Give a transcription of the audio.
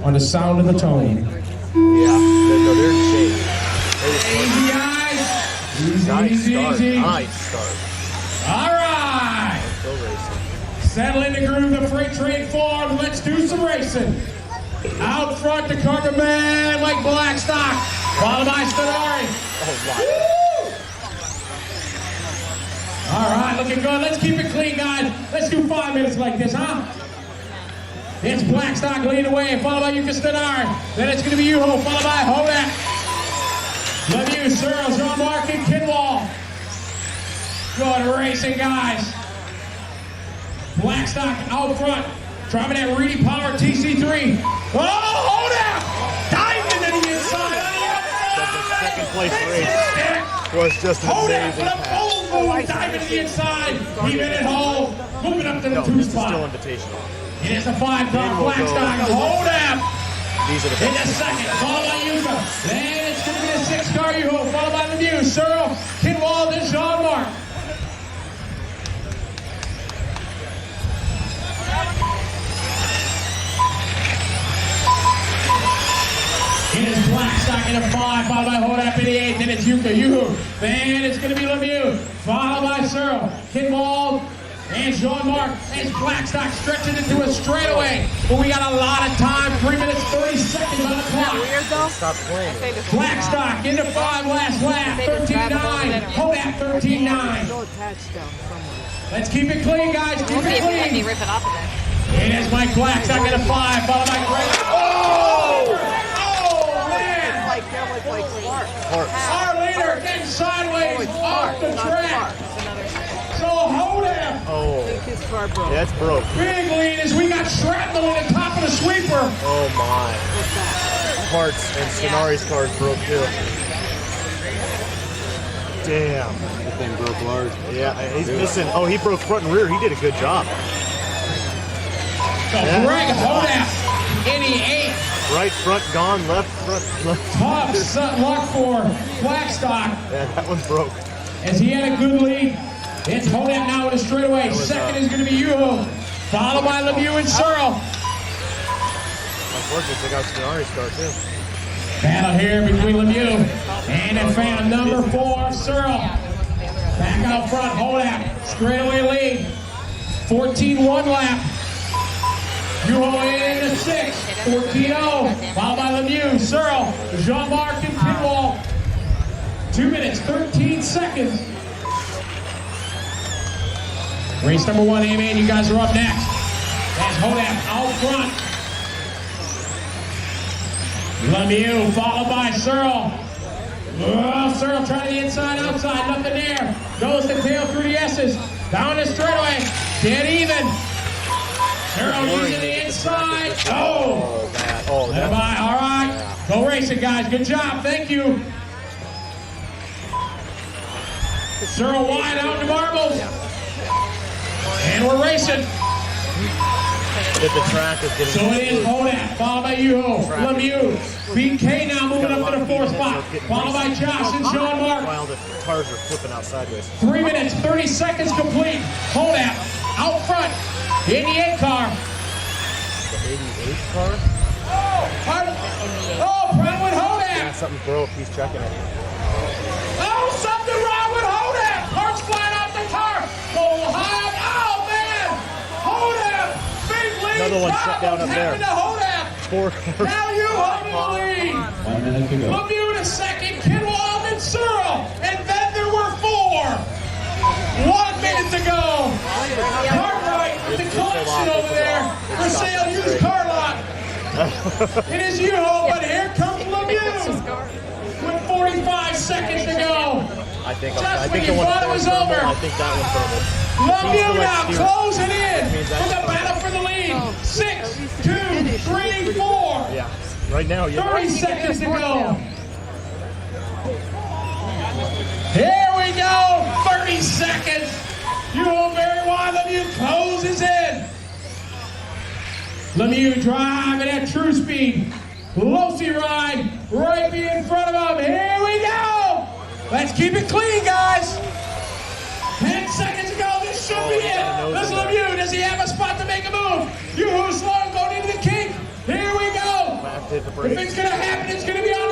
on the sound of the tone. Yeah, they're in shape. Easy, guys. Easy. Nice start. All right. Still racing. Settle in the groove, the freight train forward. Let's do some racing. Out front, the carpet man, like Blackstock. Followed by Stenari. Oh, wow. All right, looking good. Let's keep it clean, guys. Let's do 5 minutes like this, huh? It's Blackstock leading the way, followed by Yuka Stenari. Then it's going to be Yuho, followed by Hodak. Lemieux, Searles, Jean-Marc, and Kinwall. Good racing, guys. Blackstock out front, driving that Reedy Power TC3. Oh, hold out! Diving to the inside. Second place race was just an hold out amazing for the full move, diving to the inside. Even it home, moving up to the 2 spot. Still invitational. It is a 5-car Blackstock. Hold out. These are the In the second, followed by Yuka. Then it's going to be a 6-car Yuho, followed by Lemieux, Searle, Kinwall, and Jean-Marc. It is Blackstock in a 5, followed by Hodap in the 8, then it's Yuka, Yuhu. Then it's going to be Lemieux, followed by Searle, Kinwall, and Jean-Marc. As Blackstock stretching into a straightaway. But we got a lot of time, 3 minutes, 30 seconds on the clock. Stop playing. Blackstock into 5 last lap, 13-9. Hodap 13-9. Let's keep it clean, guys. Keep it clean. Rip it off of there. It is Mike Blackstock in a 5, followed by Greg. Oh! Our leader getting sideways off the track. So hold him. Oh, yeah, it's broke. Big lead as we got shrapnel in the top of the sweeper. Oh my. Parts and Stenari's cars broke too. Damn. That thing broke large. Yeah, he's missing. Oh, he broke front and rear. He did a good job. So Greg Hodap in the 8. Right front gone, left front. Tough luck for Blackstock. Yeah, that one broke. As he had a good lead. It's Hodap now with a straightaway. Second is going to be Yuho, followed by Lemieux and Searle. Unfortunately, took out Stenari's car too. Battle here between Lemieux and the fan number 4, Searle. Back out front, Hodap, straightaway lead. 14-1 lap. Yuho in the 6, 14-0, followed by Lemieux, Searle, Jean-Marc, and Kinwall. 2 minutes, 13 seconds. Race number 1, A-Man, you guys are up next. That's Hodap out front. Lemieux, followed by Searle. Oh, Searle trying the inside, outside, nothing there. Goes the tail through the S's. Down the straightaway, dead even. Searle using the inside. Oh! Oh, All right. Go racing, guys. Good job. Thank you. Searle wide out in the marbles. And we're racing. the track is getting. So it is Hodap, followed by Yuho, Lemieux. BK now moving up to the 4th spot, followed by Josh and Jean-Marc. While the cars are flipping out sideways. 3 minutes, 30 seconds complete. Hodap out front in the 8 car. The 88 car? Pardon? Oh, problem with Hodap. Yeah, something broke. He's checking it. Oh, something wrong with Hodap. Parts flying off the car. Go high. Oh, man. Hodap. Big lead. Another one shut down up there. To Hodap. 4 cars. Now you hold the lead. 1 minute to go. Lemieux in second, Kinwall and Searle. And then there were 4. 1 minute to go. Cartwright with the collection over there. For sale used car lot. It is Yuho, but here comes Lemieux. With 45 seconds to go. I think when you thought it was over. I think that one's over. Lemieux now closing in for the battle for the lead. 6, 2, 3, 4. Yeah. Right now, you're 30 seconds to go. Here we go. 30 seconds. Yuho very wide. Lemieux closes in. Lemieux driving at true speed. Losi ride right in front of him. Here we go. Let's keep it clean, guys. 10 seconds ago, this should be it. This Lemieux, does he have a spot to make a move? Yuhu slow going into the kink. Here we go. hit the If brakes. it's gonna happen, it's gonna be on